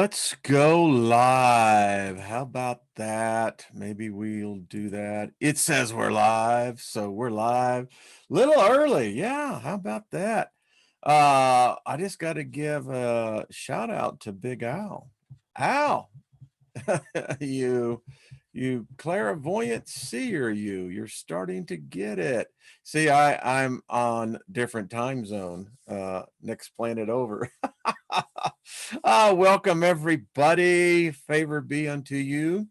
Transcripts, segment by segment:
Let's go live. How about that? Maybe we'll do that. It says we're live, so we're live. Little early. Yeah, how about that? I just got to give a shout out to Big Al. Al, you clairvoyant seer, you're starting to get it. See, I'm on different time zone, next planet over. Welcome everybody. Favor be unto you.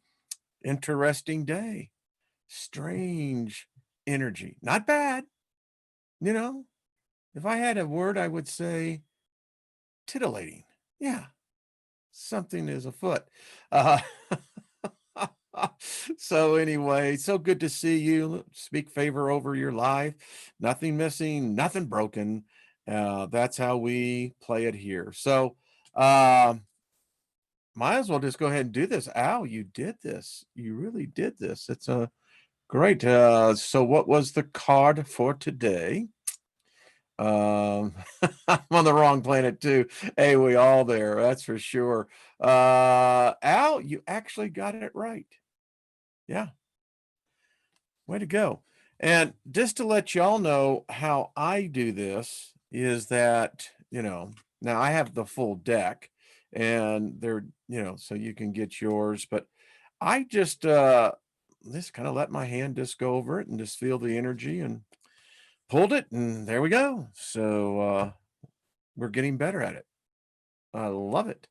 Interesting day. Strange energy. Not bad. You know, if I had a word, I would say titillating. Yeah, something is afoot. Uh, so anyway, so good to see you. Speak favor over your life. Nothing missing, nothing broken. That's how we play it here. So, might as well just go ahead and do this. Al, you did this. You really did this. It's a great. So what was the card for today? I'm on the wrong planet too. Hey, we all there, that's for sure. Al, you actually got it right. Yeah, way to go. And just to let y'all know how I do this is that, now I have the full deck and they're, so you can get yours, but I just kind of let my hand just go over it and just feel the energy and pulled it and there we go. So we're getting better at it. I love it.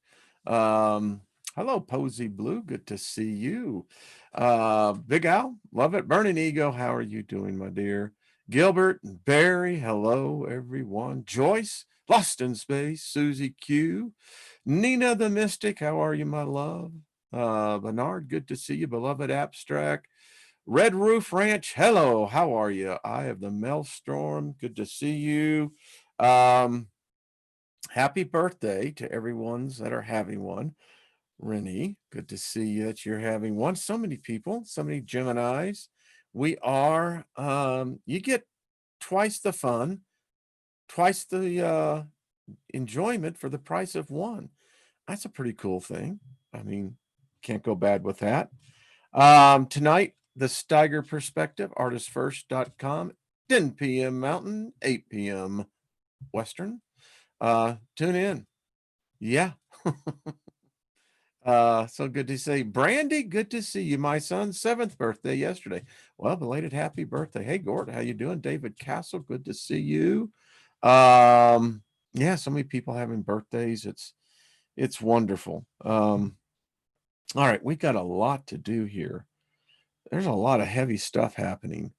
Hello, Posy Blue. Good to see you. Big Al, love it. Burning Ego, how are you doing, my dear? Gilbert and Barry, hello, everyone. Joyce, Lost in Space. Susie Q. Nina the Mystic, how are you, my love? Bernard, good to see you. Beloved Abstract. Red Roof Ranch, hello, how are you? Eye of the Maelstrom, good to see you. Happy birthday to everyone's that are having one. Rennie, good to see you that you're having one. So many people, so many Geminis. We are, you get twice the fun, twice the enjoyment for the price of one. That's a pretty cool thing. I mean, can't go bad with that. Tonight, the Steiger Perspective, artistfirst.com, 10 p.m. Mountain, 8 p.m. Western. Tune in. Yeah. So good to see Brandy. Good to see you. My son's 7th birthday yesterday. Well, belated happy birthday. Hey, Gord, how you doing? David Castle, good to see you. Yeah, so many people having birthdays. It's wonderful. All right, we got a lot to do here. There's a lot of heavy stuff happening.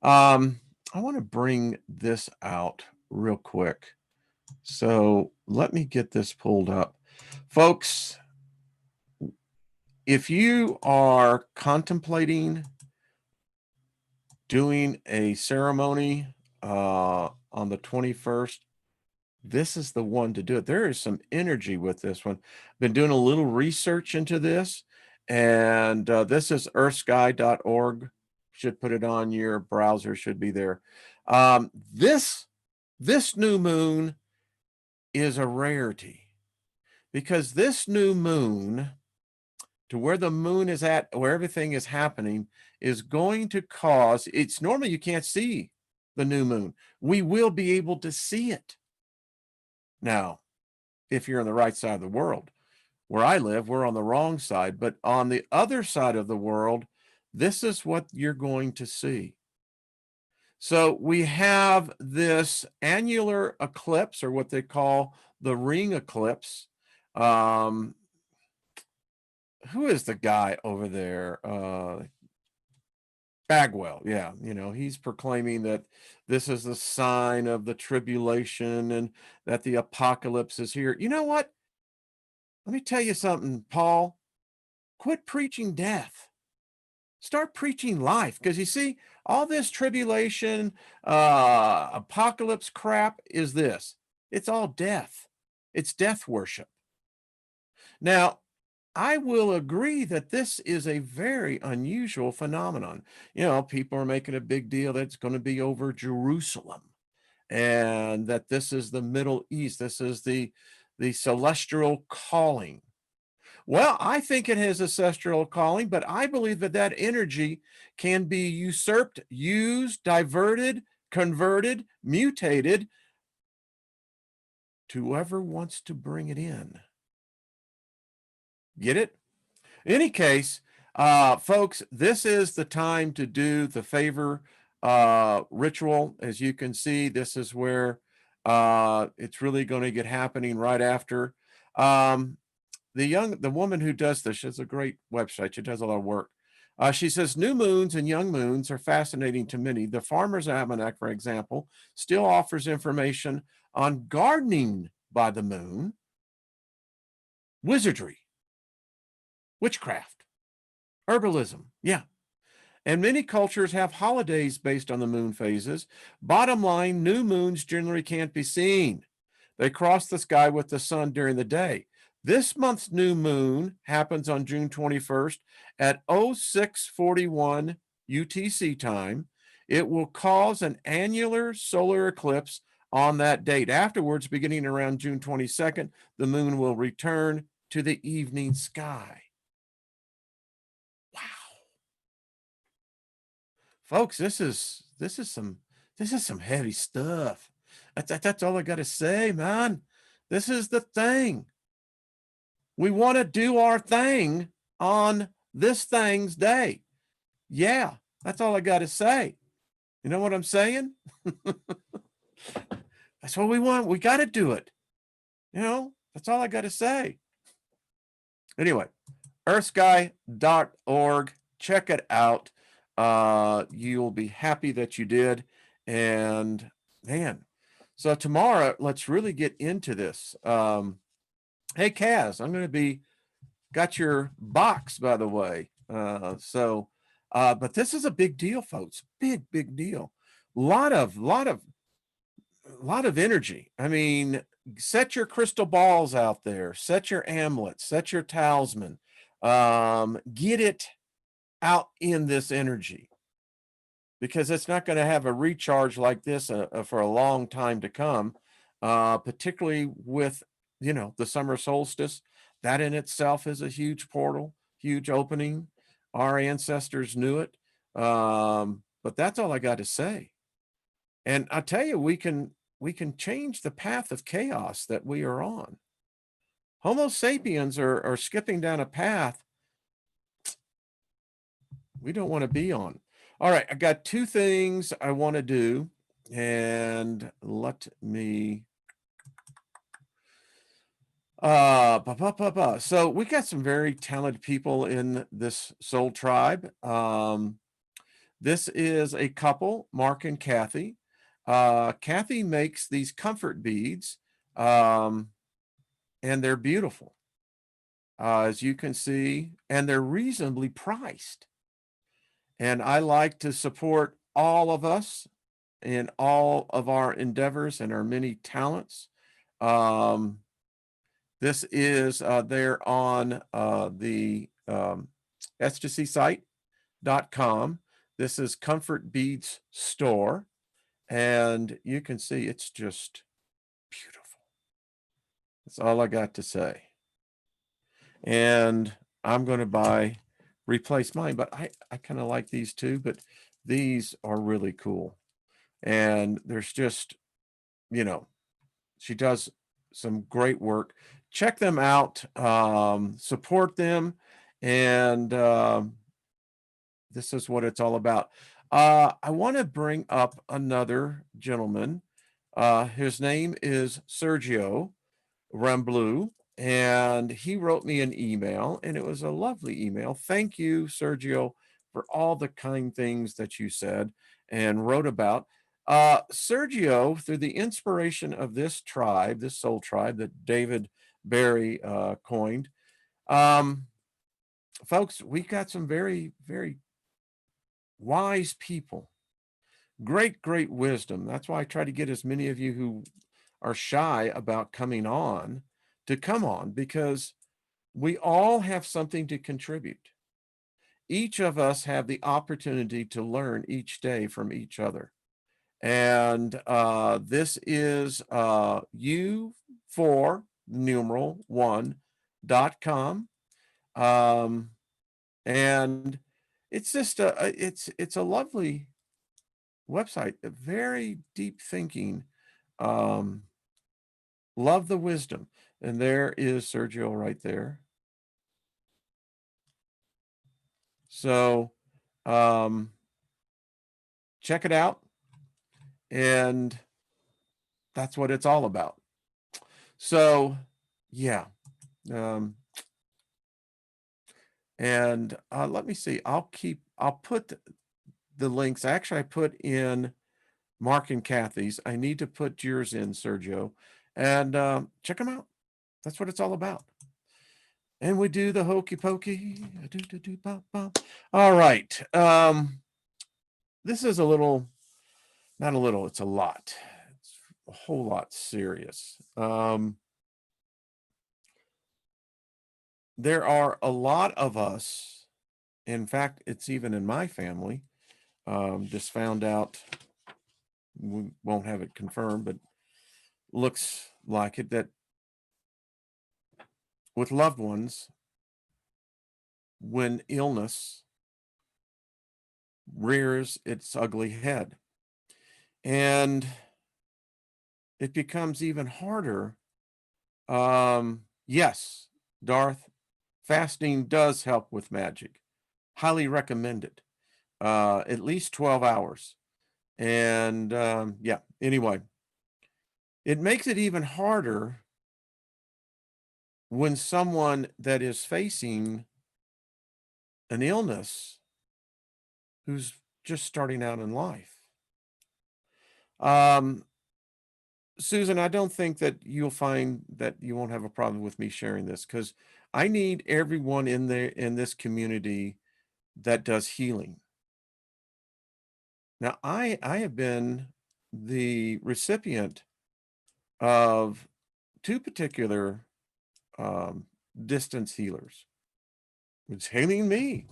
I want to bring this out real quick. So let me get this pulled up. Folks, if you are contemplating doing a ceremony on the 21st, this is the one to do it. There is some energy with this one. Been doing a little research into this, and this is earthsky.org. Should put it on your browser, should be there. This new moon is a rarity because this new moon, to where the moon is at, where everything is happening, is going to cause, it's normally you can't see the new moon. We will be able to see it. Now, if you're on the right side of the world, where I live, we're on the wrong side, but on the other side of the world, this is what you're going to see. So we have this annular eclipse, or what they call the ring eclipse. Who is the guy over there? Bagwell, yeah, he's proclaiming that this is the sign of the tribulation and that the apocalypse is here. You know what? Let me tell you something, Paul. Quit preaching death. Start preaching life, because you see, all this tribulation, apocalypse crap is this. It's all death. It's death worship. Now, I will agree that this is a very unusual phenomenon. People are making a big deal that it's going to be over Jerusalem and that this is the Middle East. This is the celestial calling. Well, I think it has ancestral calling, but I believe that that energy can be usurped, used, diverted, converted, mutated to whoever wants to bring it in. Get it? Any case, folks, this is the time to do the favor ritual. As you can see, this is where it's really going to get happening right after. Um, the woman who does this, she has a great website. She does a lot of work. She says new moons and young moons are fascinating to many. The Farmer's Almanac, for example, still offers information on gardening by the moon, wizardry, witchcraft, herbalism. Yeah. And many cultures have holidays based on the moon phases. Bottom line, new moons generally can't be seen. They cross the sky with the sun during the day. This month's new moon happens on June 21st at 0641 UTC time. It will cause an annular solar eclipse on that date. Afterwards, beginning around June 22nd, the moon will return to the evening sky. Wow. Folks, this is some heavy stuff. That's all I got to say, man. This is the thing. We want to do our thing on this thing's day. Yeah, that's all I got to say. You know what I'm saying? That's what we want. We got to do it. You know, that's all I got to say. Anyway, earthsky.org. Check it out. You'll be happy that you did. And man, so tomorrow, let's really get into this. Hey, Kaz, I'm going to be, got your box, by the way. But this is a big deal, folks. Big deal. Lot of energy. I mean, set your crystal balls out there, set your amulets, set your talisman, get it out in this energy, because it's not going to have a recharge like this for a long time to come, particularly with, you know, the summer solstice. That in itself is a huge portal, huge opening. Our ancestors knew it. But that's all I got to say. And I tell you, we can change the path of chaos that we are on. Homo sapiens are skipping down a path we don't want to be on. All right, I got two things I want to do, and let me so we got some very talented people in this soul tribe. This is a couple, Mark and Kathy. Kathy makes these comfort beads, and they're beautiful, as you can see, and they're reasonably priced. And I like to support all of us in all of our endeavors and our many talents. This is there on the ecstasySite.com. This is Comfort Beads Store, and you can see it's just beautiful. That's all I got to say. And I'm going to replace mine, but I kind of like these too, but these are really cool. And there's just, you know, she does some great work. Check them out, support them, and this is what it's all about. I want to bring up another gentleman. His name is Sergio Ramblu, and he wrote me an email, and it was a lovely email. Thank you, Sergio, for all the kind things that you said and wrote about. Sergio, through the inspiration of this tribe, this soul tribe that David Barry coined, folks, we got some very wise people, great wisdom. That's why I try to get as many of you who are shy about coming on to come on, because we all have something to contribute. Each of us have the opportunity to learn each day from each other. And this is U4 numeral 1.com. And it's just it's a lovely website, a very deep thinking. Um, love the wisdom. And there is Sergio right there. So check it out. And that's what it's all about. So yeah. And let me see. I'll put the links. Actually, I put in Mark and Kathy's. I need to put yours in, Sergio. And check them out. That's what it's all about. And we do the hokey pokey. All right. This is a little, not a little, it's a lot. It's a whole lot serious. There are a lot of us. In fact, it's even in my family. Just found out, we won't have it confirmed, but looks like it, that with loved ones, when illness rears its ugly head, and it becomes even harder. Yes, Darth, fasting does help with magic. Highly recommend it. At least 12 hours. And yeah, anyway, it makes it even harder when someone that is facing an illness who's just starting out in life. Susan, I don't think that you'll find that you won't have a problem with me sharing this, because I need everyone in this community that does healing. Now, I have been the recipient of two particular distance healers. It's healing me.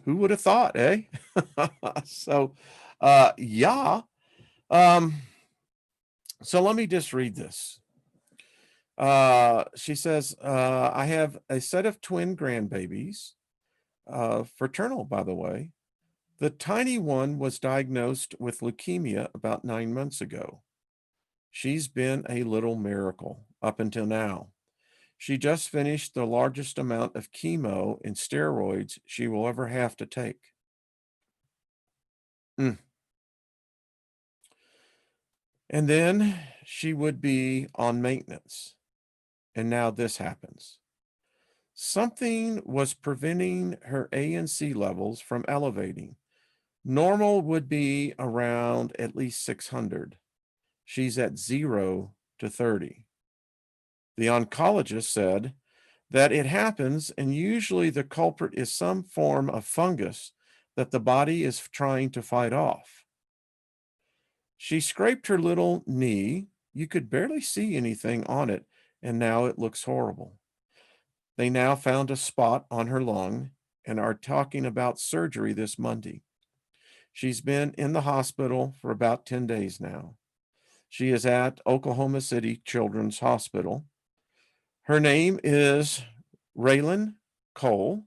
Who would have thought, eh? So, yeah. So let me just read this. She says, I have a set of twin grandbabies, fraternal, by the way. The tiny one was diagnosed with leukemia about 9 months ago. She's been a little miracle up until now. She just finished the largest amount of chemo and steroids she will ever have to take. And then she would be on maintenance. And now this happens. Something was preventing her ANC levels from elevating. Normal would be around at least 600. She's at 0 to 30. The oncologist said that it happens, and usually the culprit is some form of fungus that the body is trying to fight off. She scraped her little knee. You could barely see anything on it, and now it looks horrible. They now found a spot on her lung and are talking about surgery this Monday. She's been in the hospital for about 10 days now. She is at Oklahoma City Children's Hospital. Her name is Raylan Cole.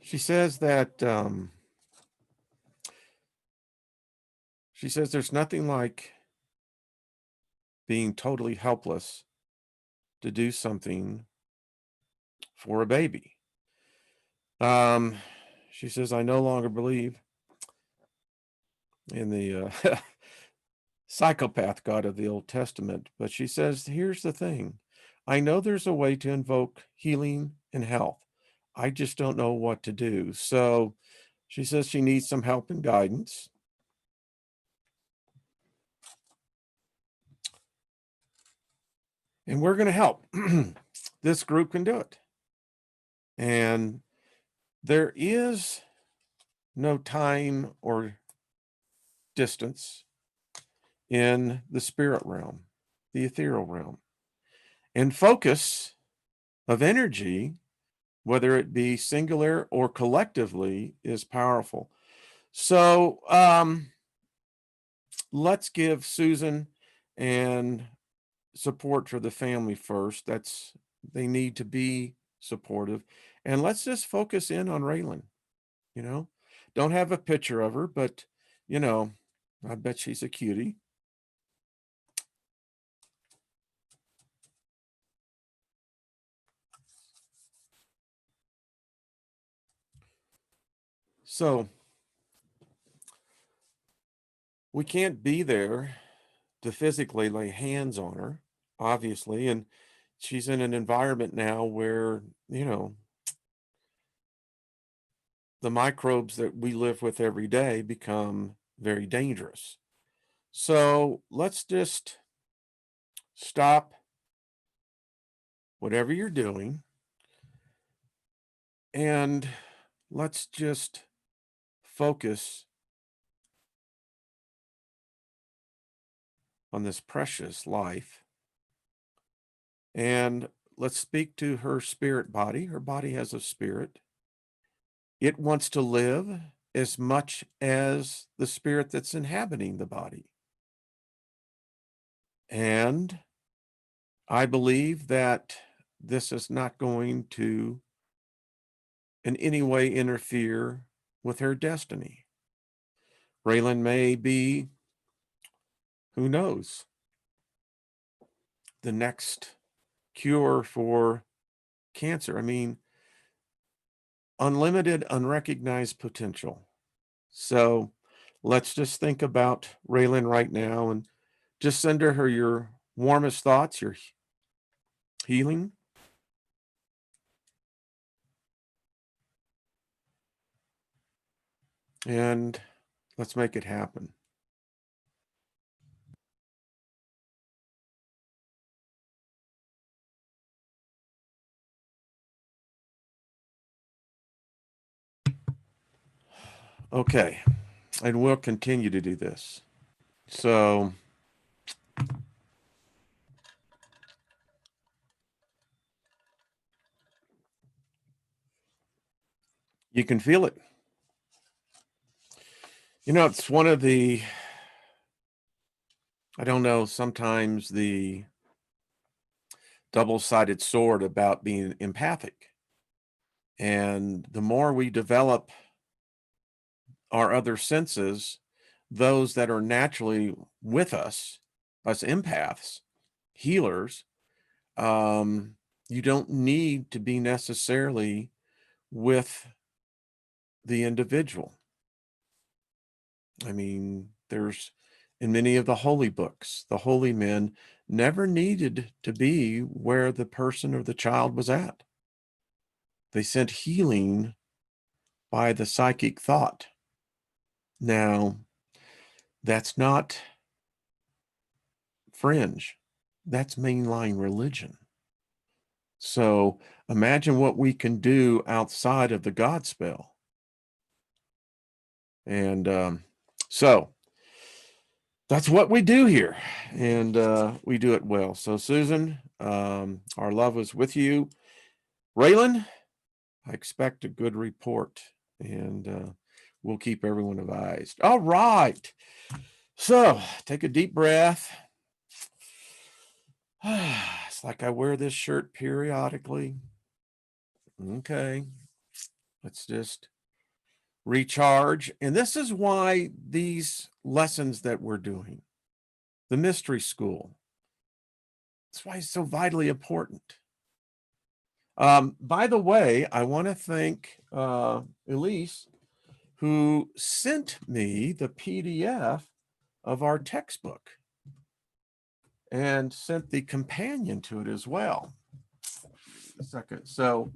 She says that she says there's nothing like being totally helpless to do something for a baby. She says, I no longer believe in the psychopath God of the Old Testament, but she says, here's the thing. I know there's a way to invoke healing and health. I just don't know what to do. So she says she needs some help and guidance. And we're going to help. This group can do it. And there is no time or distance in the spirit realm, the ethereal realm. And focus of energy, whether it be singular or collectively, is powerful. So let's give Susan and support for the family first. They need to be supportive. And let's just focus in on Raylan. Don't have a picture of her, but I bet she's a cutie. So we can't be there to physically lay hands on her, obviously. And she's in an environment now where, the microbes that we live with every day become very dangerous. So let's just stop whatever you're doing and let's just focus on this precious life. And let's speak to her spirit body. Her body has a spirit. It wants to live as much as the spirit that's inhabiting the body. And I believe that this is not going to in any way interfere with her destiny. Raylan may be, who knows, the next cure for cancer. I mean, unlimited, unrecognized potential. So let's just think about Raylan right now and just send her your warmest thoughts, your healing. And let's make it happen. Okay, and we'll continue to do this. So you can feel it. It's one of the, I don't know, sometimes the double-sided sword about being empathic. And the more we develop our other senses, those that are naturally with us empaths, healers, you don't need to be necessarily with the individual. I mean, there's in many of the holy books, the holy men never needed to be where the person or the child was at. They sent healing by the psychic thought. Now, that's not fringe. That's mainline religion. So imagine what we can do outside of the God spell. And so that's what we do here. And we do it well. So Susan, our love is with you. Raylan, I expect a good report. And we'll keep everyone advised. All right. So take a deep breath. It's like I wear this shirt periodically. Okay. Let's just recharge. And this is why these lessons that we're doing, the mystery school, that's why it's so vitally important. By the way, I want to thank Elise, who sent me the PDF of our textbook and sent the companion to it as well. A second. So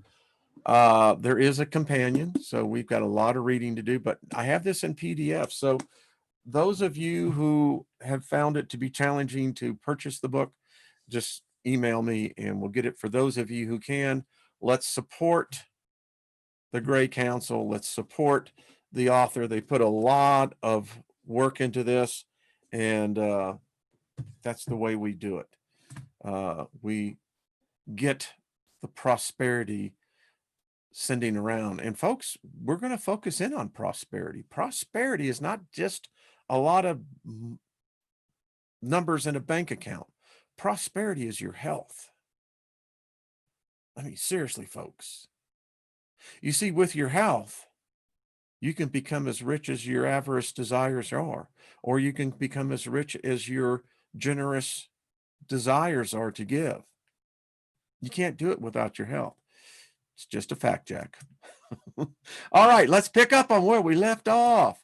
there is a companion. So we've got a lot of reading to do, but I have this in PDF. So those of you who have found it to be challenging to purchase the book, just email me and we'll get it. For those of you who can, let's support the Gray Council. Let's support the author. They put a lot of work into this, and that's the way we do it. We get the prosperity sending around. And folks, we're going to focus in on prosperity. Prosperity is not just a lot of numbers in a bank account. Prosperity is your health. I mean, seriously, folks. You see, with your health, you can become as rich as your avarice desires are, or you can become as rich as your generous desires are to give. You can't do it without your health. It's just a fact, Jack. All right, let's pick up on where we left off.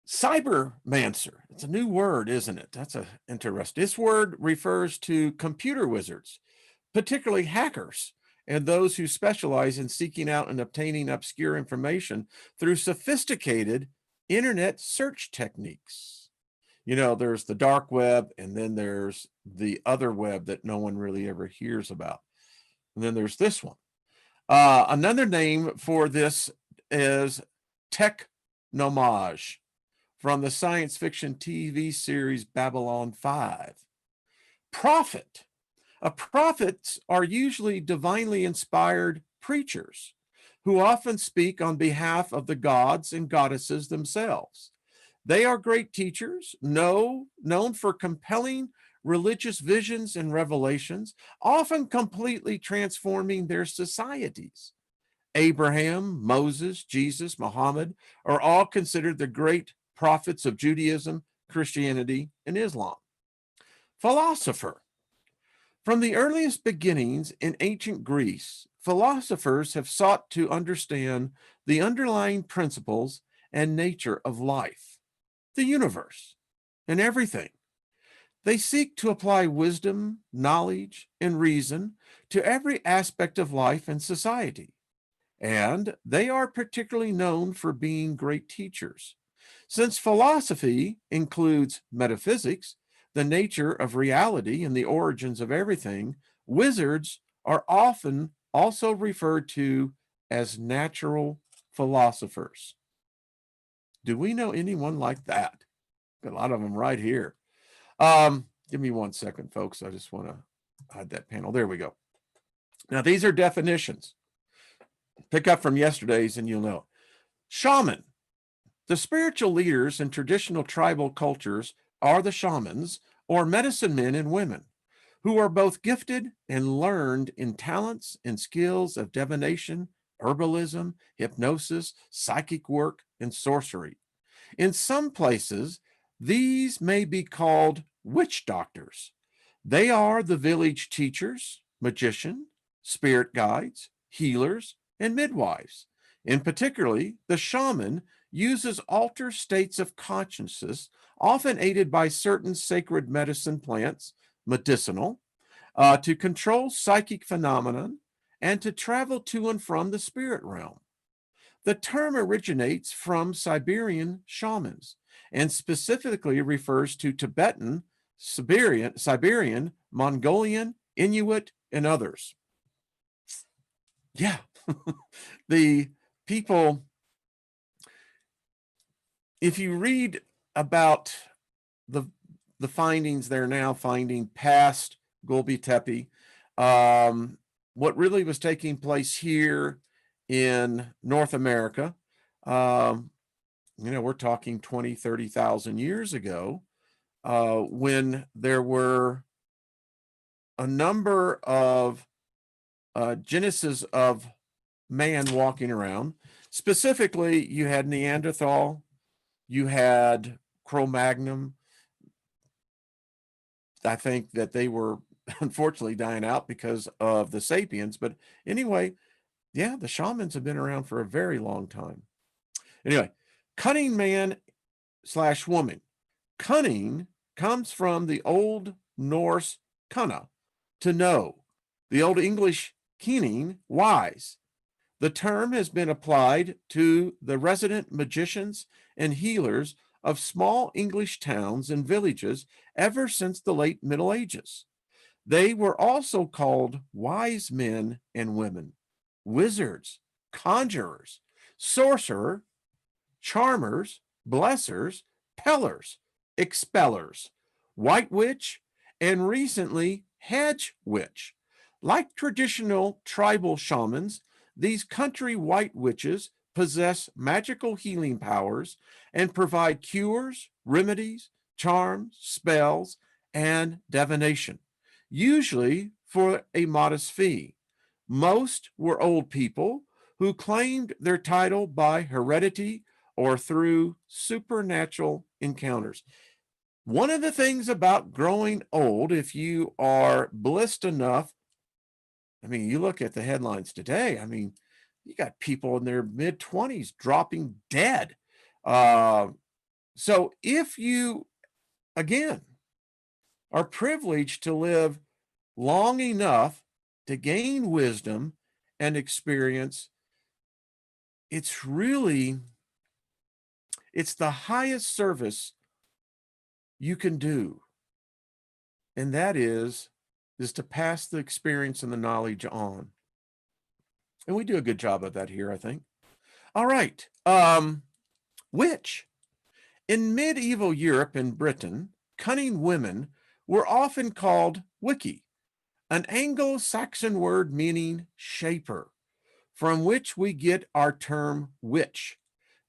Cybermancer. It's a new word, isn't it? That's interesting. This word refers to computer wizards, particularly hackers, and those who specialize in seeking out and obtaining obscure information through sophisticated internet search techniques. You know, there's the dark web, and then there's the other web that no one really ever hears about. And then there's this one. Another name for this is technomage, from the science fiction TV series Babylon 5. Prophet. Prophets are usually divinely inspired preachers who often speak on behalf of the gods and goddesses themselves. They are great teachers, known for compelling religious visions and revelations, often completely transforming their societies. Abraham, Moses, Jesus, Muhammad are all considered the great prophets of Judaism, Christianity, and Islam. Philosopher. From the earliest beginnings in ancient Greece, philosophers have sought to understand the underlying principles and nature of life, the universe, and everything. They seek to apply wisdom, knowledge, and reason to every aspect of life and society. And they are particularly known for being great teachers. Since philosophy includes metaphysics, the nature of reality and the origins of everything, wizards are often also referred to as natural philosophers. Do we know anyone like that? Got a lot of them right here. Give me 1 second, folks. I just want to hide that panel. There we go. Now, these are definitions. Pick up from yesterday's and you'll know. Shaman. The spiritual leaders in traditional tribal cultures are the shamans, or medicine men and women, who are both gifted and learned in talents and skills of divination, herbalism, hypnosis, psychic work, and sorcery. In some places, these may be called witch doctors. They are the village teachers, magicians, spirit guides, healers, and midwives. In particularly, the shaman uses altered states of consciousness, often aided by certain sacred medicine plants, medicinal, to control psychic phenomenon and to travel to and from the spirit realm. The term originates from Siberian shamans and specifically refers to Tibetan, Siberian, Mongolian, Inuit, and others. Yeah, the people, if you read about the findings they're now finding past Gobekli Tepe, what really was taking place here in North America, we're talking 20, 30,000 years ago, when there were a number of genesis of man walking around. Specifically, you had Neanderthal, you had Cro-Magnon. I think that they were unfortunately dying out because of the sapiens. But anyway, yeah, the shamans have been around for a very long time. Anyway, cunning man / woman. Cunning comes from the Old Norse kunna, to know. The Old English keening, wise. The term has been applied to the resident magicians and healers of small English towns and villages ever since the late Middle Ages. They were also called wise men and women, wizards, conjurers, sorcerer, charmers, blessers, pellers, expellers, white witch, and recently hedge witch. Like traditional tribal shamans, these country white witches possess magical healing powers and provide cures, remedies, charms, spells, and divination, usually for a modest fee. Most were old people who claimed their title by heredity or through supernatural encounters. One of the things about growing old, if you are blessed enough, I mean, you look at the headlines today, I mean, you got people in their mid 20s dropping dead. Uh, so if you, again, are privileged to live long enough to gain wisdom and experience, it's really, it's the highest service you can do. And that is to pass the experience and the knowledge on. And we do a good job of that here, I think. All right. Witch. In medieval Europe and Britain, cunning women were often called wickie, an Anglo-Saxon word meaning shaper, from which we get our term witch.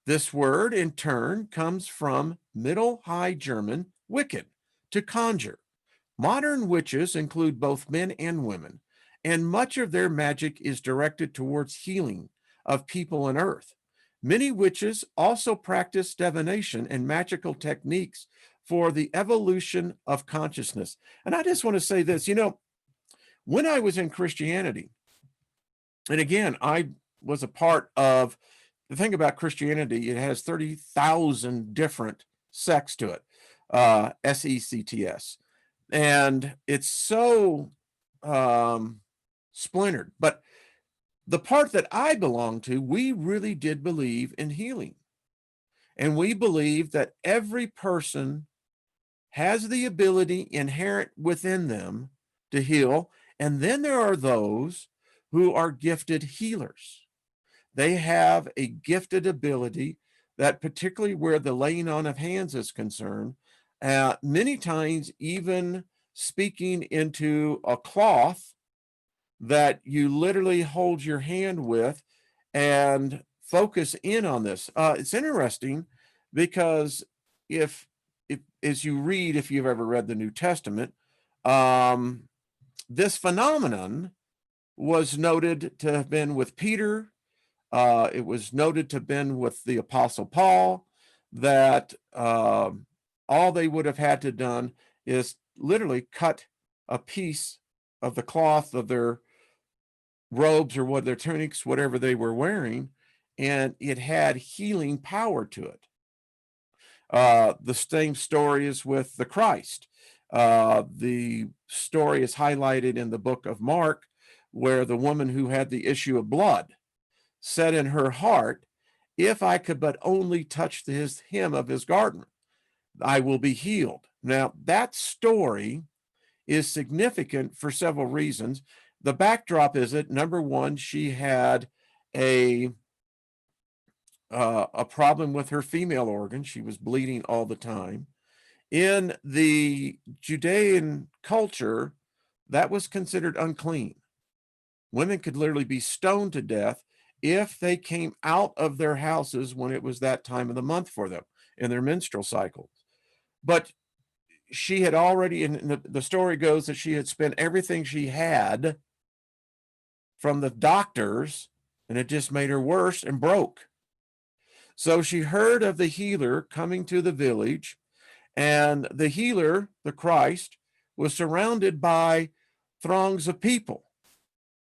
This word, in turn, comes from Middle High German Wiccan, to conjure. Modern witches include both men and women, and much of their magic is directed towards healing of people on earth. Many witches also practice divination and magical techniques for the evolution of consciousness. And I just want to say this, when I was in Christianity, and again, I was a part of the thing about Christianity, it has 30,000 different sects to it, sects. And it's so splintered. But the part that I belong to, we really did believe in healing. And we believe that every person has the ability inherent within them to heal. And then there are those who are gifted healers. They have a gifted ability that, particularly where the laying on of hands is concerned, many times even speaking into a cloth that you literally hold your hand with and focus in on this. It's interesting because if as you read, if you've ever read the New Testament, this phenomenon was noted to have been with Peter. It was noted to have been with the Apostle Paul, that all they would have had to done is literally cut a piece of the cloth of their robes or what their tunics, whatever they were wearing, and it had healing power to it. The same story is with the Christ. The story is highlighted in the book of Mark, where the woman who had the issue of blood said in her heart, if I could but only touch the hem of his garment, I will be healed. Now, that story is significant for several reasons. The backdrop is that, number one, she had a problem with her female organ. She was bleeding all the time. In the Judean culture, that was considered unclean. Women could literally be stoned to death if they came out of their houses when it was that time of the month for them in their menstrual cycle. But she had already, and the story goes that she had spent everything she had from the doctors, and it just made her worse and broke. So she heard of the healer coming to the village, and the healer, the Christ, was surrounded by throngs of people.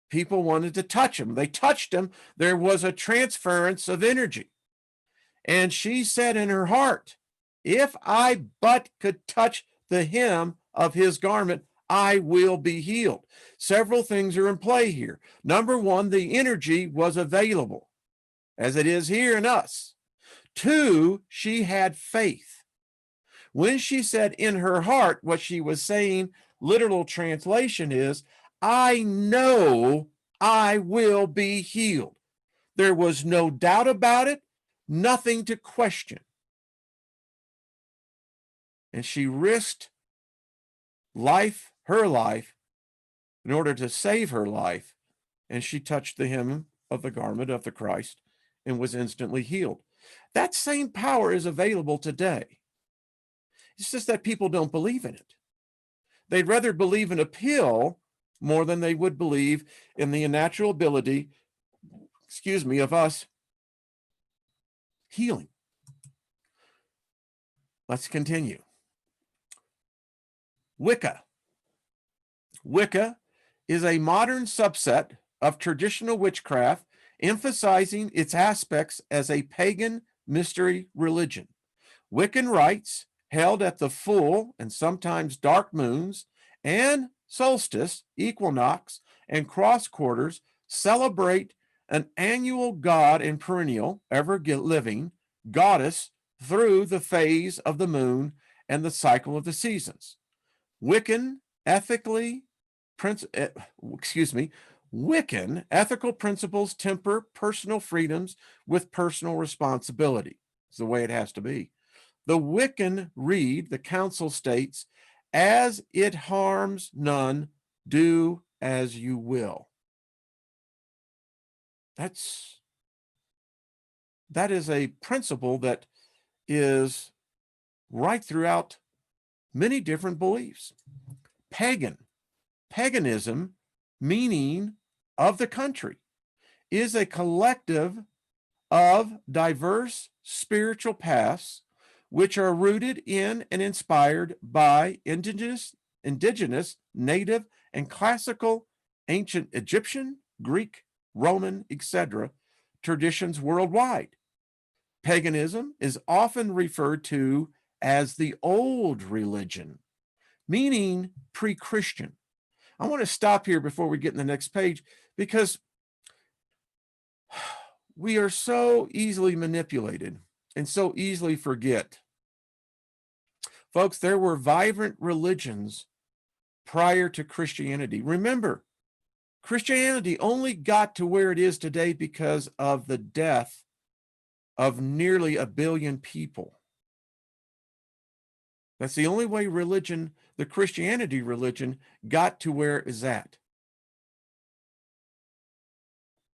People wanted to touch him. They touched him. There was a transference of energy. And she said in her heart, if I but could touch the hem of his garment, I will be healed. Several things are in play here. Number one, the energy was available, as it is here in us. Two, she had faith. When she said in her heart, what she was saying, literal translation is, I know I will be healed. There was no doubt about it. nothing to question. And she risked her life, in order to save her life, and she touched the hem of the garment of the Christ and was instantly healed. That same power is available today. It's just that people don't believe in it. They'd rather believe in a pill more than they would believe in the natural ability, of us healing. Let's continue. Wicca. Wicca is a modern subset of traditional witchcraft, emphasizing its aspects as a pagan mystery religion. Wiccan rites, held at the full and sometimes dark moons and solstice, equinox, and cross quarters, celebrate an annual god and perennial, ever-living goddess through the phase of the moon and the cycle of the seasons. Wiccan ethical principles temper personal freedoms with personal responsibility. It's the way it has to be. The Wiccan Rede, the council states, as it harms none, do as you will. That is a principle that is right throughout many different beliefs. Paganism, meaning of the country, is a collective of diverse spiritual paths which are rooted in and inspired by indigenous, native, and classical ancient Egyptian, Greek, Roman, etc. traditions worldwide. Paganism is often referred to as the old religion, meaning pre-Christian. I want to stop here before we get in the next page, because we are so easily manipulated and so easily forget. Folks, there were vibrant religions prior to Christianity. Remember, Christianity only got to where it is today because of the death of nearly 1 billion people. That's the only way the Christianity religion, got to where it is at.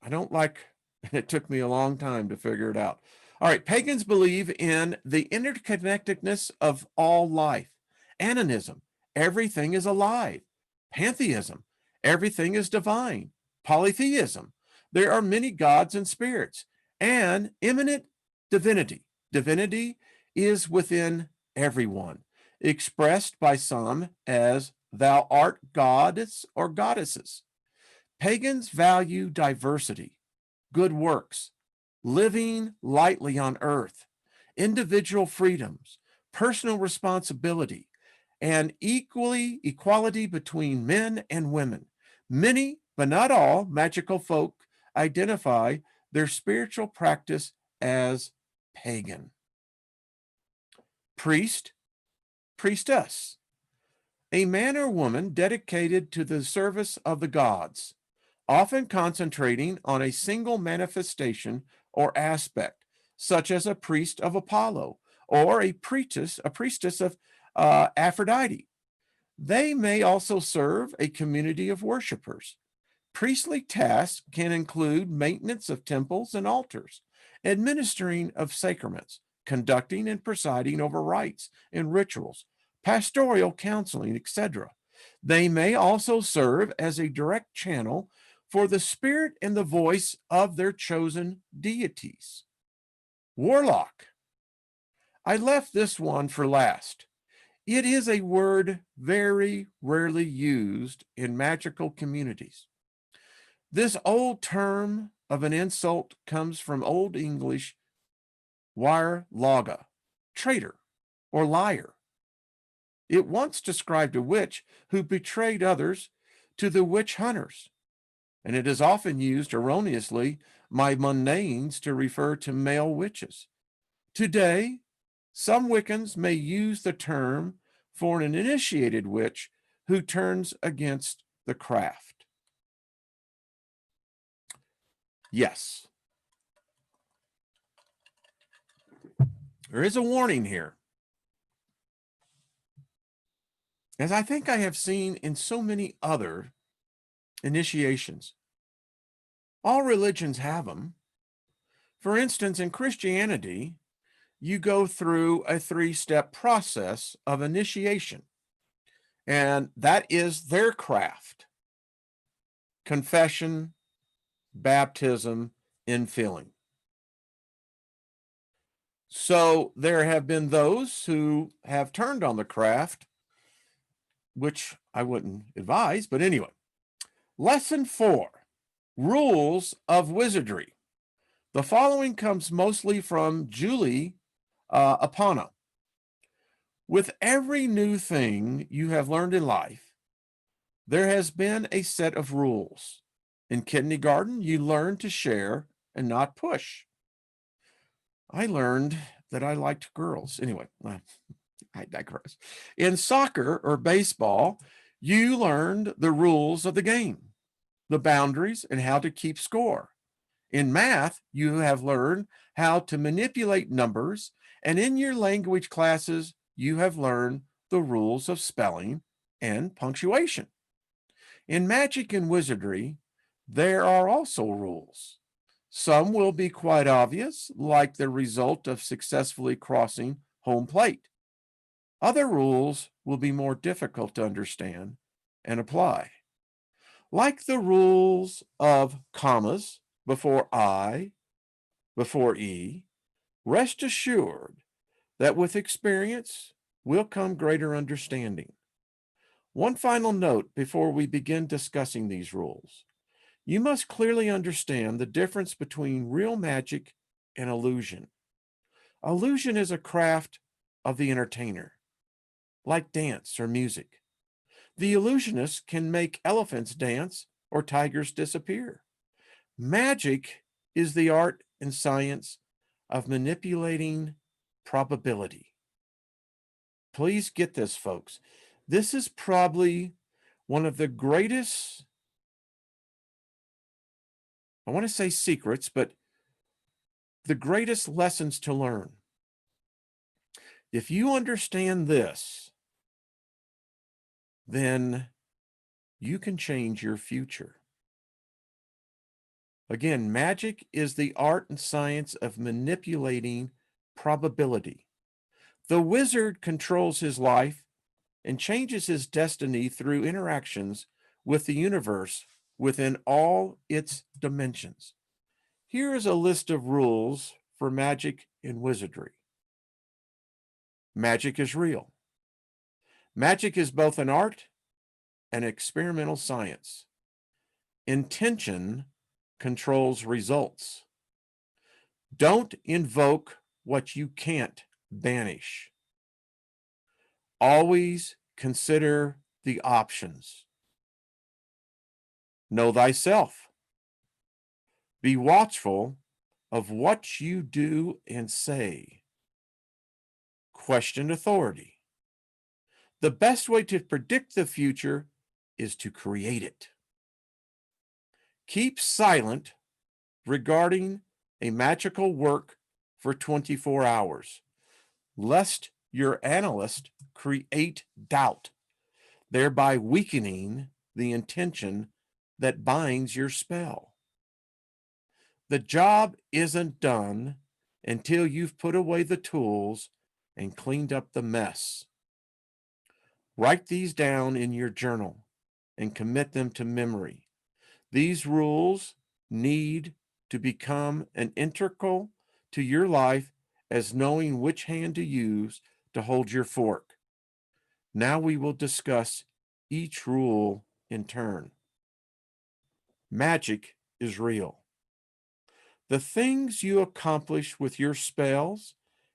I don't like, and it took me a long time to figure it out. All right, pagans believe in the interconnectedness of all life. Animism, everything is alive. Pantheism, everything is divine. Polytheism, there are many gods and spirits. And immanent divinity, divinity is within everyone, expressed by some as thou art goddess or goddesses. Pagans value diversity, good works, living lightly on earth, individual freedoms, personal responsibility, and equality between men and women. Many, but not all, magical folk identify their spiritual practice as pagan. Priest, priestess, a man or woman dedicated to the service of the gods, often concentrating on a single manifestation or aspect, such as a priest of Apollo or a priestess of Aphrodite. They may also serve a community of worshipers. Priestly tasks can include maintenance of temples and altars, administering of sacraments, conducting and presiding over rites and rituals, pastoral counseling, etc. They may also serve as a direct channel for the spirit and the voice of their chosen deities. Warlock. I left this one for last. It is a word very rarely used in magical communities. This old term of an insult comes from Old English warlaga, traitor or liar. It once described a witch who betrayed others to the witch hunters, and it is often used erroneously by mundanes to refer to male witches. Today, some Wiccans may use the term for an initiated witch who turns against the craft. Yes. There is a warning here. As I think I have seen in so many other initiations. All religions have them. For instance, in Christianity, you go through a 3-step process of initiation, and that is their craft: confession, baptism, infilling. So there have been those who have turned on the craft, which I wouldn't advise, but anyway. Lesson 4, rules of wizardry. The following comes mostly from Julie Apana. With every new thing you have learned in life, there has been a set of rules. In kindergarten, you learn to share and not push. I learned that I liked girls. Anyway, I digress. In soccer or baseball, you learned the rules of the game, the boundaries, and how to keep score. In math, you have learned how to manipulate numbers, and in your language classes, you have learned the rules of spelling and punctuation. In magic and wizardry, there are also rules. Some will be quite obvious, like the result of successfully crossing home plate. Other rules will be more difficult to understand and apply, like the rules of commas before I, before E. Rest assured that with experience will come greater understanding. One final note before we begin discussing these rules. You must clearly understand the difference between real magic and illusion. Illusion is a craft of the entertainer, like dance or music. The illusionist can make elephants dance or tigers disappear. Magic is the art and science of manipulating probability. Please get this, folks. This is probably one of the greatest, I want to say secrets, but the greatest lessons to learn. If you understand this, then you can change your future. Again, magic is the art and science of manipulating probability. The wizard controls his life and changes his destiny through interactions with the universe within all its dimensions. Here is a list of rules for magic and wizardry. Magic is real. Magic is both an art and experimental science. Intention controls results. Don't invoke what you can't banish. Always consider the options. Know thyself. Be watchful of what you do and say. Question authority. The best way to predict the future is to create it. Keep silent regarding a magical work for 24 hours, lest your analyst create doubt, thereby weakening the intention that binds your spell. The job isn't done until you've put away the tools and cleaned up the mess. Write these down in your journal and commit them to memory. These rules need to become an integral to your life as knowing which hand to use to hold your fork. Now we will discuss each rule in turn. Magic is real. The things you accomplish with your spells,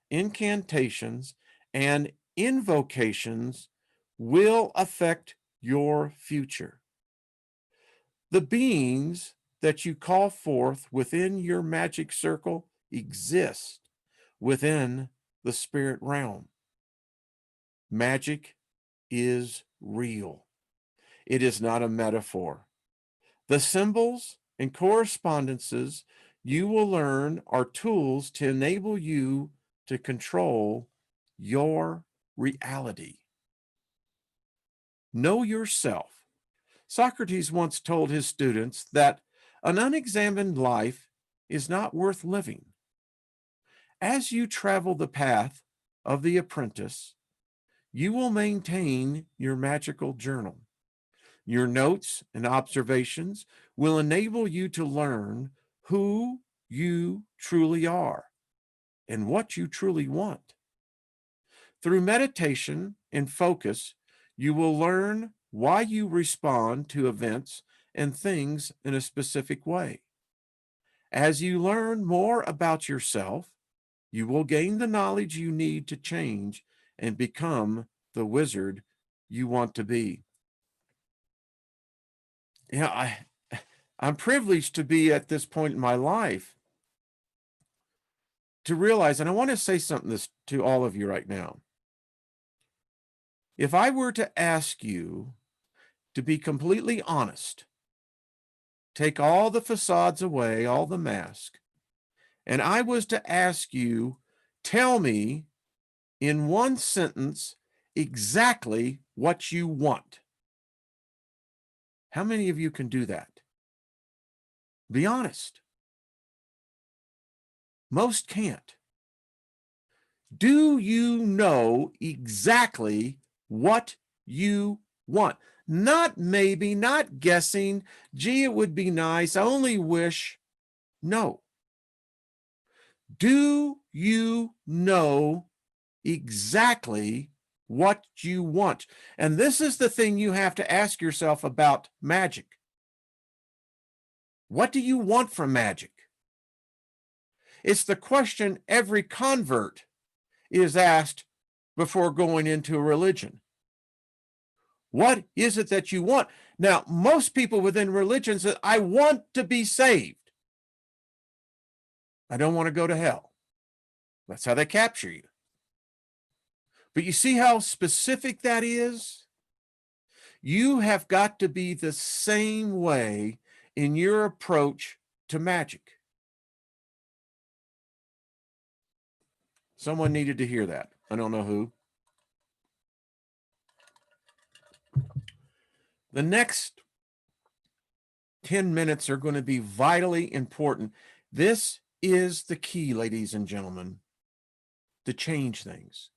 incantations, and invocations will affect your future. The beings that you call forth within your magic circle exist within the spirit realm. Magic is real. It is not a metaphor. The symbols and correspondences you will learn are tools to enable you to control your reality. Know yourself. Socrates once told his students that an unexamined life is not worth living. As you travel the path of the apprentice, you will maintain your magical journal. Your notes and observations will enable you to learn who you truly are and what you truly want. Through meditation and focus, you will learn why you respond to events and things in a specific way. As you learn more about yourself, you will gain the knowledge you need to change and become the wizard you want to be. I'm privileged to be at this point in my life to realize, and I want to say something to all of you right now. If I were to ask you to be completely honest, take all the facades away, all the masks, and I was to ask you, tell me in one sentence exactly what you want. How many of you can do that? Be honest. Most can't. Do you know exactly what you want? Not maybe, not guessing, gee, it would be nice, I only wish. No. Do you know exactly what you want? And this is the thing you have to ask yourself about magic. What do you want from magic? It's the question every convert is asked before going into a religion. What is it that you want? Now, most people within religion say, I want to be saved. I don't want to go to hell. That's how they capture you. But you see how specific that is? You have got to be the same way in your approach to magic. Someone needed to hear that. I don't know who. The next 10 minutes are going to be vitally important. This is the key, ladies and gentlemen, to change things.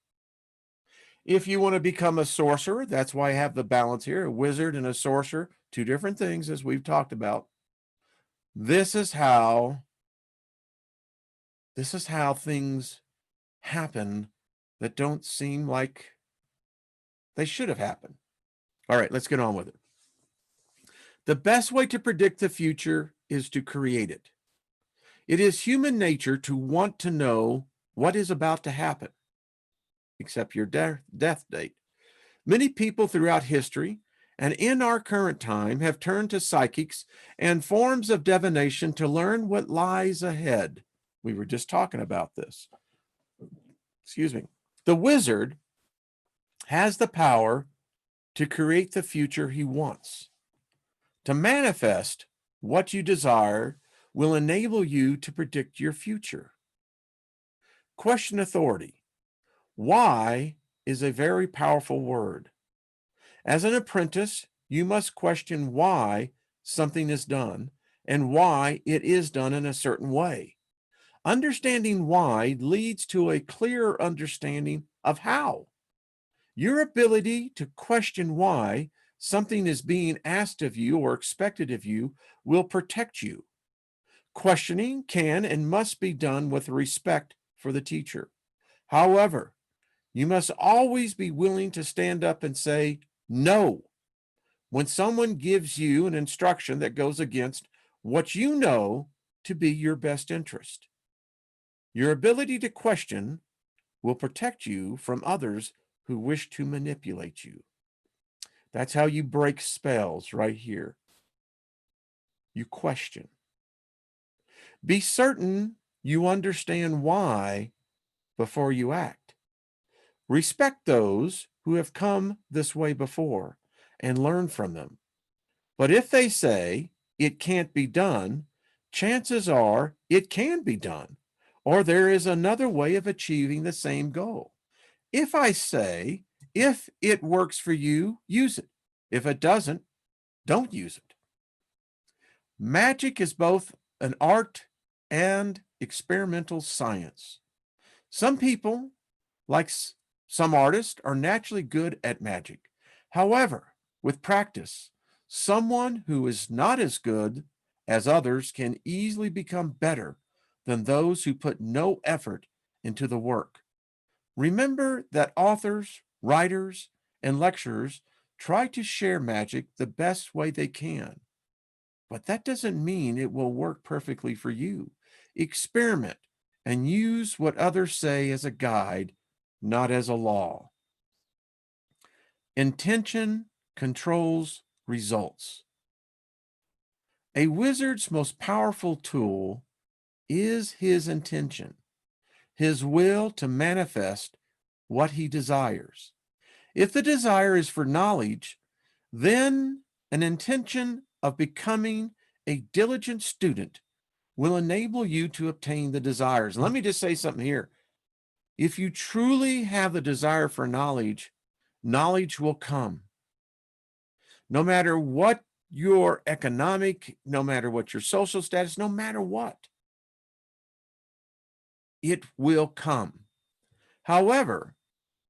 If you want to become a sorcerer, that's why I have the balance here, a wizard and a sorcerer, two different things, as we've talked about. This is how things happen that don't seem like they should have happened. All right, let's get on with it. The best way to predict the future is to create it. It is human nature to want to know what is about to happen, except your death date. Many people throughout history and in our current time have turned to psychics and forms of divination to learn what lies ahead. We were just talking about this. Excuse me. The wizard has the power to create the future he wants. To manifest what you desire will enable you to predict your future. Question authority. Why is a very powerful word. As an apprentice, you must question why something is done and why it is done in a certain way. Understanding why leads to a clearer understanding of how. Your ability to question why something is being asked of you or expected of you will protect you. Questioning can and must be done with respect for the teacher. However, you must always be willing to stand up and say no when someone gives you an instruction that goes against what you know to be your best interest. Your ability to question will protect you from others who wish to manipulate you. That's how you break spells right here. You question. Be certain you understand why before you act. Respect those who have come this way before and learn from them. But if they say it can't be done, chances are it can be done, or there is another way of achieving the same goal. If I say, if it works for you, use it. If it doesn't, don't use it. Magic is both an art and experimental science. Some people, like some artists, are naturally good at magic. However, with practice, someone who is not as good as others can easily become better than those who put no effort into the work. Remember that authors, writers, and lecturers try to share magic the best way they can. But that doesn't mean it will work perfectly for you. Experiment and use what others say as a guide, not as a law. Intention controls results. A wizard's most powerful tool is his intention, his will to manifest what he desires. If the desire is for knowledge, then an intention of becoming a diligent student will enable you to obtain the desires. Let me just say something here. If you truly have the desire for knowledge, knowledge will come. No matter what your economic, no matter what your social status, no matter what, it will come. However,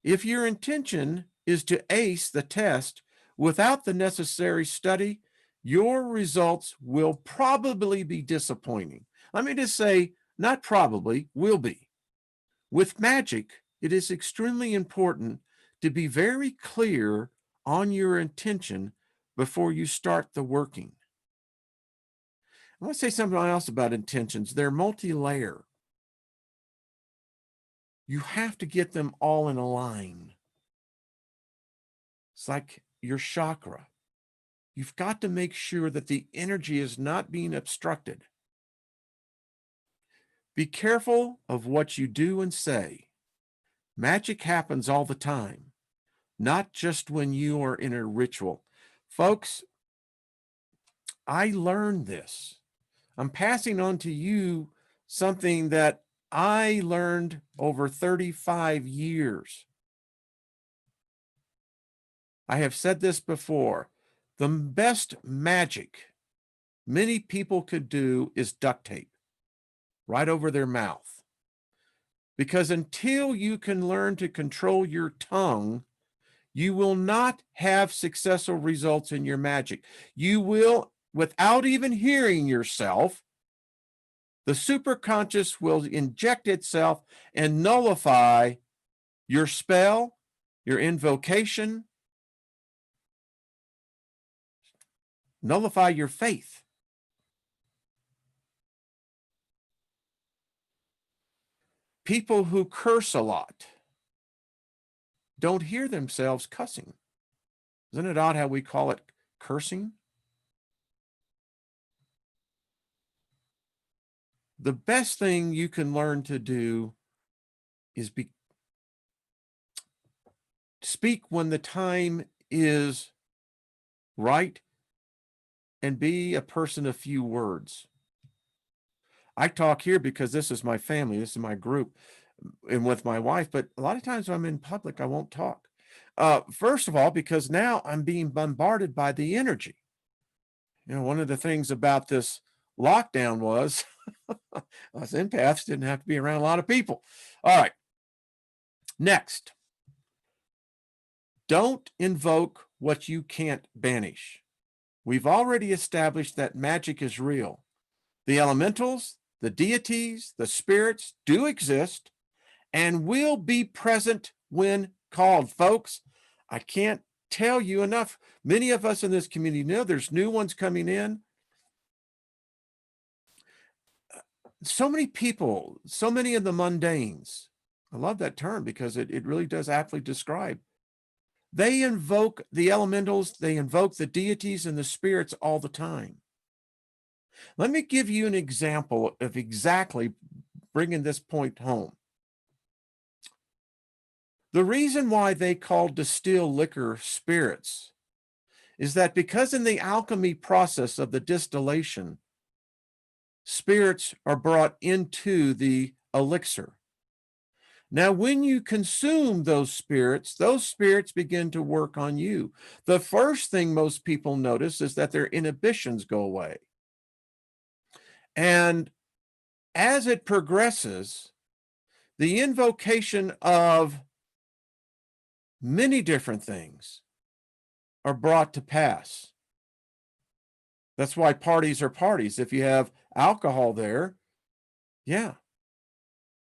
if your intention is to ace the test without the necessary study, your results will probably be disappointing. Let me just say, not probably, will be. With magic, it is extremely important to be very clear on your intention before you start the working. I want to say something else about intentions. They're multi-layer. You have to get them all in a line. It's like your chakra. You've got to make sure that the energy is not being obstructed. Be careful of what you do and say. Magic happens all the time, not just when you are in a ritual. Folks, I learned this. I'm passing on to you something that I learned over 35 years. I have said this before. The best magic many people could do is duct tape right over their mouth. Because until you can learn to control your tongue, you will not have successful results in your magic. You will, without even hearing yourself, the superconscious will inject itself and nullify your spell, your invocation, nullify your faith. People who curse a lot don't hear themselves cussing. Isn't it odd how we call it cursing? The best thing you can learn to do is speak when the time is right and be a person of few words. I talk here because this is my family, this is my group, and with my wife, but a lot of times when I'm in public, I won't talk. First of all, because now I'm being bombarded by the energy. You know, one of the things about this lockdown was us empaths didn't have to be around a lot of people. All right. Next, don't invoke what you can't banish. We've already established that magic is real. The elementals, the deities, the spirits do exist and will be present when called, folks. I can't tell you enough. Many of us in this community know there's new ones coming in. So many people, so many of the mundanes. I love that term because it really does aptly describe. They invoke the elementals, they invoke the deities and the spirits all the time. Let me give you an example of exactly bringing this point home. The reason why they call distilled liquor spirits is that because in the alchemy process of the distillation, spirits are brought into the elixir. Now, when you consume those spirits begin to work on you. The first thing most people notice is that their inhibitions go away. And as it progresses, the invocation of many different things are brought to pass. That's why parties are parties. If you have alcohol there, yeah.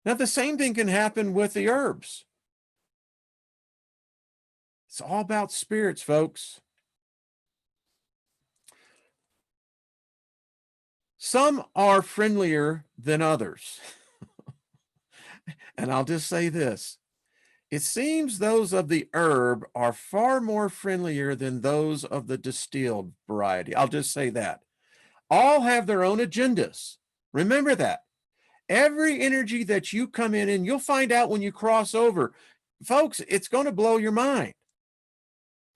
Now, the same thing can happen with the herbs. It's all about spirits, folks. Some are friendlier than others. And I'll just say this. It seems those of the herb are far more friendlier than those of the distilled variety. I'll just say that. All have their own agendas. Remember that. Every energy that you come in, and you'll find out when you cross over, folks, it's going to blow your mind.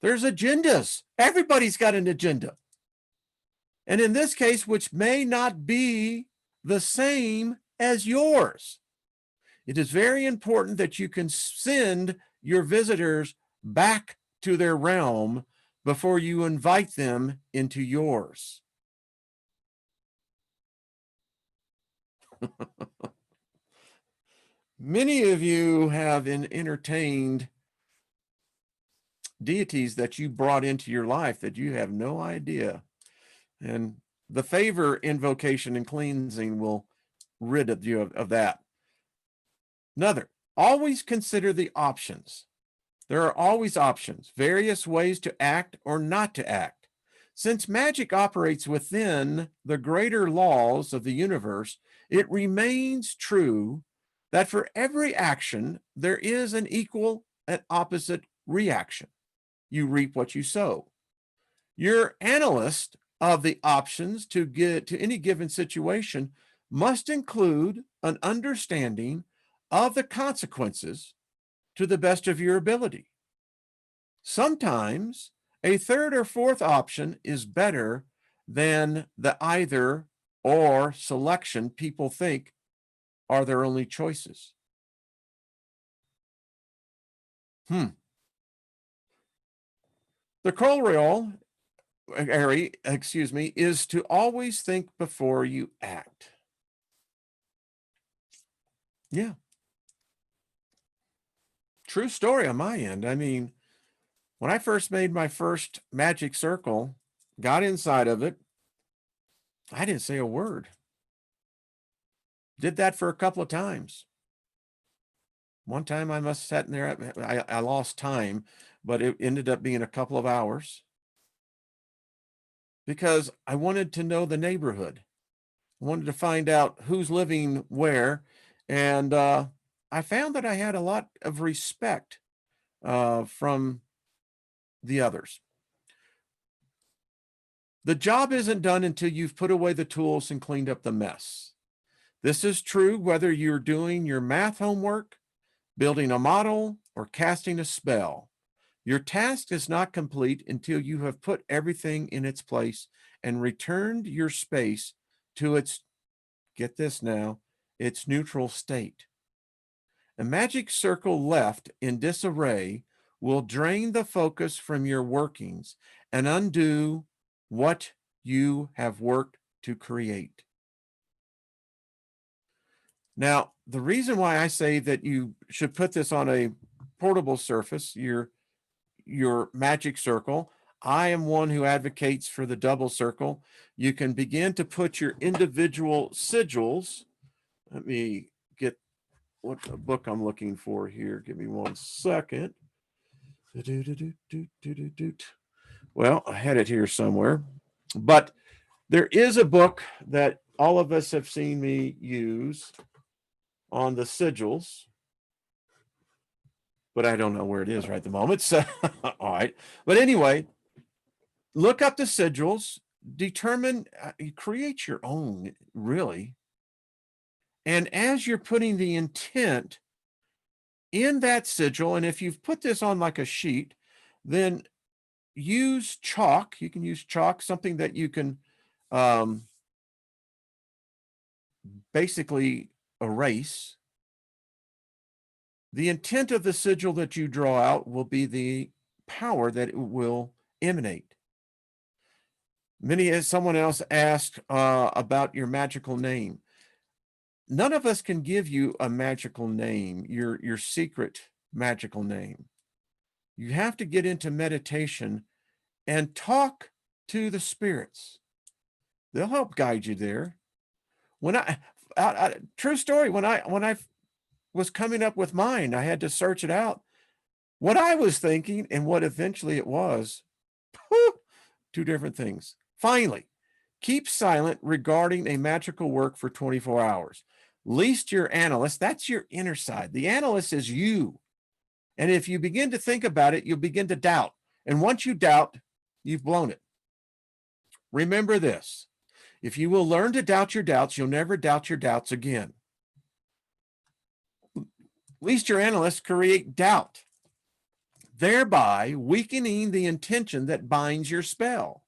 There's agendas. Everybody's got an agenda. And in this case, which may not be the same as yours. It is very important that you can send your visitors back to their realm before you invite them into yours. Many of you have entertained deities that you brought into your life that you have no idea. And the favor invocation and cleansing will rid you of that. Another, always consider the options. There are always options, various ways to act or not to act. Since magic operates within the greater laws of the universe, it remains true that for every action, there is an equal and opposite reaction. You reap what you sow. Your analyst of the options to get to any given situation must include an understanding of the consequences to the best of your ability. Sometimes a third or fourth option is better than the either or selection people think are their only choices. The corollary, is to always think before you act. Yeah. True story on my end. I mean, when I first made my first magic circle, got inside of it, I didn't say a word. Did that for a couple of times. One time I must have sat in there, I lost time, but it ended up being a couple of hours because I wanted to know the neighborhood. I wanted to find out who's living where. And I found that I had a lot of respect from the others. The job isn't done until you've put away the tools and cleaned up the mess. This is true whether you're doing your math homework, building a model, or casting a spell. Your task is not complete until you have put everything in its place and returned your space to its, get this now, its neutral state. A magic circle left in disarray will drain the focus from your workings and undo what you have worked to create. Now, the reason why I say that you should put this on a portable surface, your magic circle, I am one who advocates for the double circle. You can begin to put your individual sigils. Let me get what book I'm looking for here. Give me 1 second. Well, I had it here somewhere, but there is a book that all of us have seen me use on the sigils, but I don't know where it is right at the moment. So, all right. But anyway, look up the sigils, determine, create your own, really. And as you're putting the intent in that sigil, and if you've put this on like a sheet, then use chalk. You can use chalk, something that you can basically erase, the intent of the sigil that you draw out will be the power that it will emanate. Someone else asked about your magical name. None of us can give you a magical name, your secret magical name. You have to get into meditation and talk to the spirits. They'll help guide you there. When true story, when I was coming up with mine, I had to search it out. What I was thinking and what eventually it was, two different things. Finally, keep silent regarding a magical work for 24 hours. Least your analyst, that's your inner side. The analyst is you. And if you begin to think about it, you'll begin to doubt. And once you doubt, you've blown it. Remember this. If you will learn to doubt your doubts, you'll never doubt your doubts again. Least your analysts create doubt, thereby weakening the intention that binds your spell.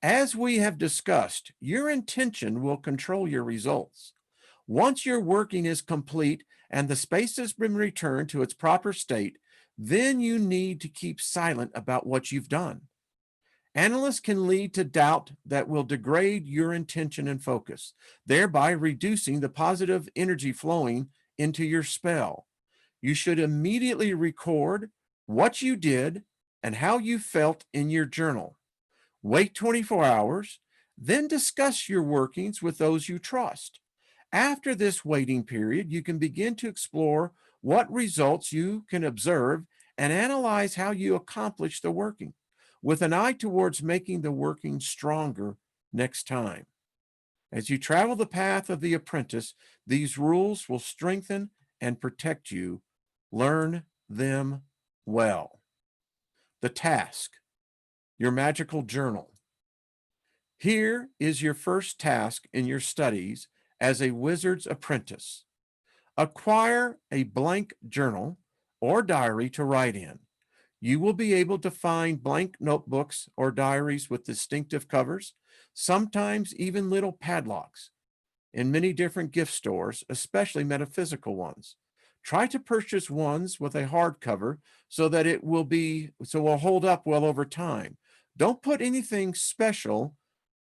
As we have discussed, your intention will control your results. Once your working is complete and the space has been returned to its proper state, then you need to keep silent about what you've done. Analysts can lead to doubt that will degrade your intention and focus, thereby reducing the positive energy flowing into your spell. You should immediately record what you did and how you felt in your journal. Wait 24 hours, then discuss your workings with those you trust. After this waiting period, you can begin to explore what results you can observe and analyze how you accomplish the working, with an eye towards making the working stronger next time. As you travel the path of the apprentice, these rules will strengthen and protect you. Learn them well. The task, your magical journal. Here is your first task in your studies as a wizard's apprentice. Acquire a blank journal or diary to write in. You will be able to find blank notebooks or diaries with distinctive covers, sometimes even little padlocks, in many different gift stores, especially metaphysical ones. Try to purchase ones with a hardcover so that it will hold up well over time. Don't put anything special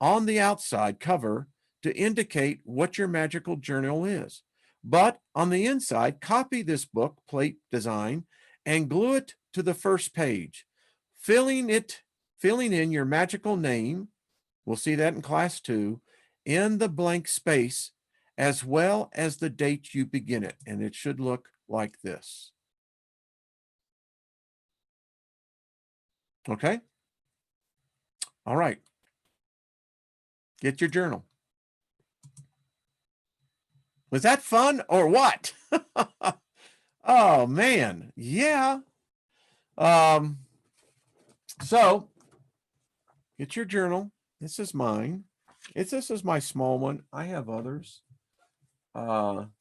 on the outside cover to indicate what your magical journal is. But on the inside, copy this book plate design and glue it to the first page, filling in your magical name. We'll see that in class 2, in the blank space, as well as the date you begin it. And it should look like this. Okay? All right. Get your journal. Was that fun or what? Oh, man. Yeah. So get your journal. This is mine. This is my small one. I have others.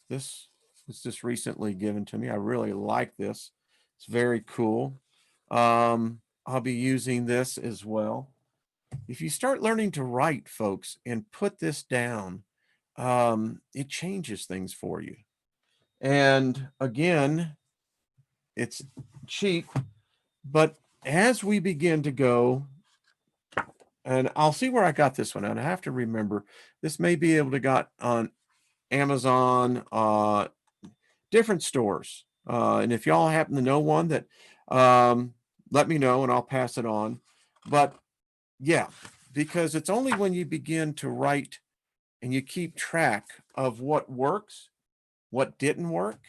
This was just recently given to me. I really like this. It's very cool. I'll be using this as well. If you start learning to write, folks, and put this down, it changes things for you. And again, it's cheap, but as we begin to go, and I'll see where I got this one, and I have to remember, this may be able to got on Amazon, different stores. And if y'all happen to know one that, let me know and I'll pass it on. But yeah, because it's only when you begin to write and you keep track of what works, what didn't work.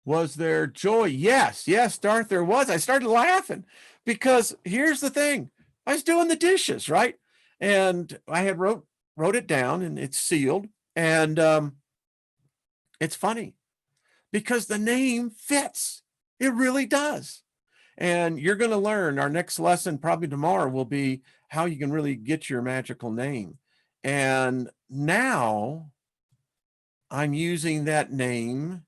Was there joy? Yes, Darth, there was. I started laughing because here's the thing. I was doing the dishes, right? And I had wrote it down and it's sealed. And it's funny because the name fits. It really does. And you're going to learn, our next lesson probably tomorrow will be how you can really get your magical name. And now I'm using that name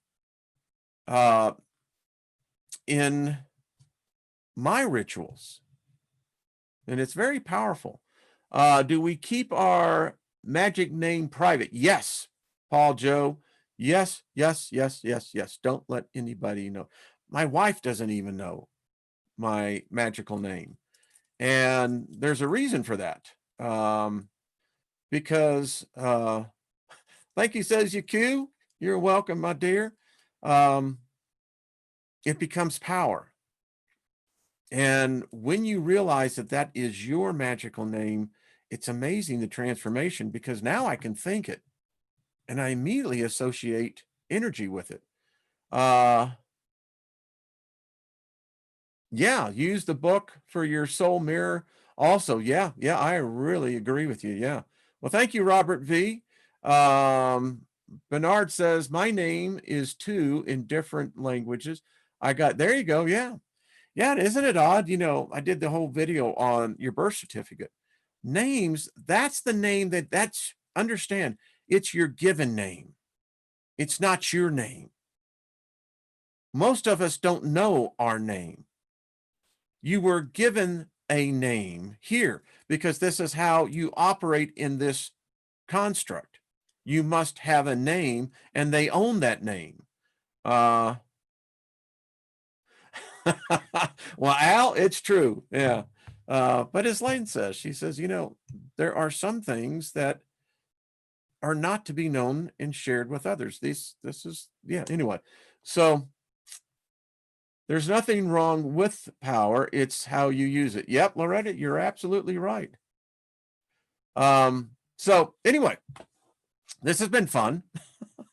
in my rituals. And it's very powerful. Do we keep our magic name private? Yes, Paul Joe. Yes, yes, yes, yes, yes. Don't let anybody know. My wife doesn't even know my magical name. And there's a reason for that. Because thank you, says Yaku. You're welcome, my dear. It becomes power. And when you realize that that is your magical name, it's amazing the transformation, because now I can think it and I immediately associate energy with it. Yeah, use the book for your soul mirror. Also, yeah, I really agree with you. Yeah. Well, thank you, Robert V. Bernard says, my name is two in different languages. There you go. Yeah. Yeah, isn't it odd? You know, I did the whole video on your birth certificate. Names, that's the name understand, it's your given name. It's not your name. Most of us don't know our name. You were given a name here because this is how you operate in this construct. You must have a name, and they own that name. Well, Al, it's true. Yeah. But as Lane says, she says, you know, there are some things that are not to be known and shared with others. This is, yeah, anyway. So there's nothing wrong with power. It's how you use it. Yep, Loretta, you're absolutely right. So anyway, this has been fun.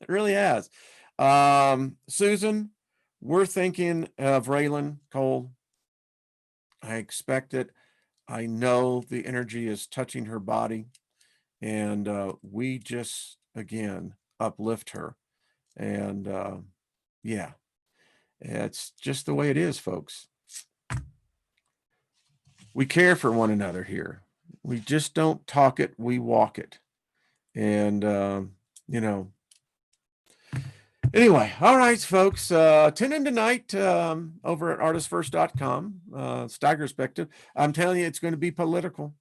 It really has. Susan, we're thinking of Raylan Cole. I expect it. I know the energy is touching her body, and we just, again, uplift her. And yeah, it's just the way it is, folks. We care for one another here. We just don't talk it, we walk it. And, you know, anyway, all right, folks, tune in tonight over at artistfirst.com, Steiger Perspective. I'm telling you, it's going to be political.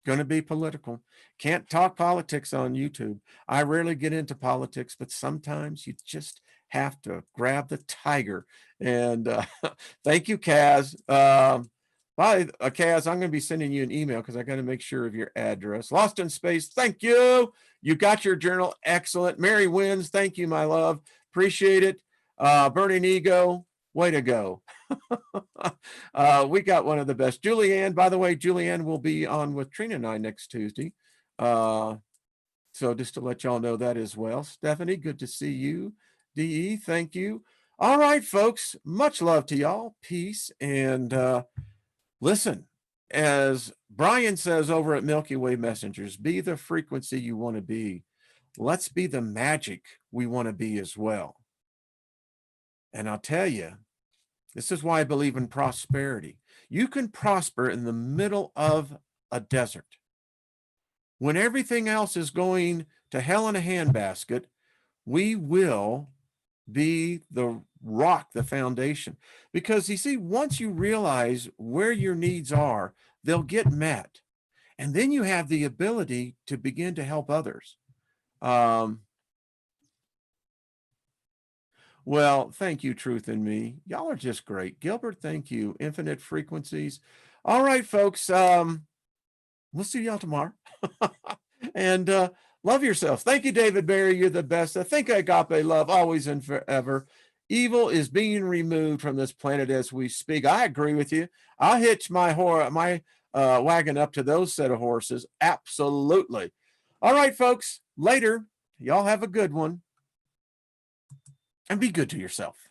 Going to be political. Can't talk politics on YouTube. I rarely get into politics, but sometimes you just have to grab the tiger. And thank you, Kaz. Kaz, I'm going to be sending you an email because I got to make sure of your address. Lost in Space, thank you. You got your journal. Excellent. Mary Wins, thank you, my love. Appreciate it. Burning Ego, way to go. We got one of the best. Julianne, by the way, Julianne will be on with Trina and I next Tuesday. So just to let y'all know that as well. Stephanie, good to see you. DE, thank you. All right, folks, much love to y'all. Peace. And listen, as Brian says over at Milky Way Messengers, be the frequency you want to be. Let's be the magic we want to be as well. And I'll tell you, this is why I believe in prosperity. You can prosper in the middle of a desert. When everything else is going to hell in a handbasket, we will be the rock, the foundation. Because you see, once you realize where your needs are, they'll get met. And then you have the ability to begin to help others. Well, thank you, Truth in Me. Y'all are just great. Gilbert, thank you. Infinite Frequencies. All right, folks. We'll see y'all tomorrow. And love yourself. Thank you, David Barry. You're the best. I think agape love always and forever. Evil is being removed from this planet as we speak. I agree with you. I'll hitch my wagon up to those set of horses. Absolutely. All right, folks. Later. Y'all have a good one. And be good to yourself.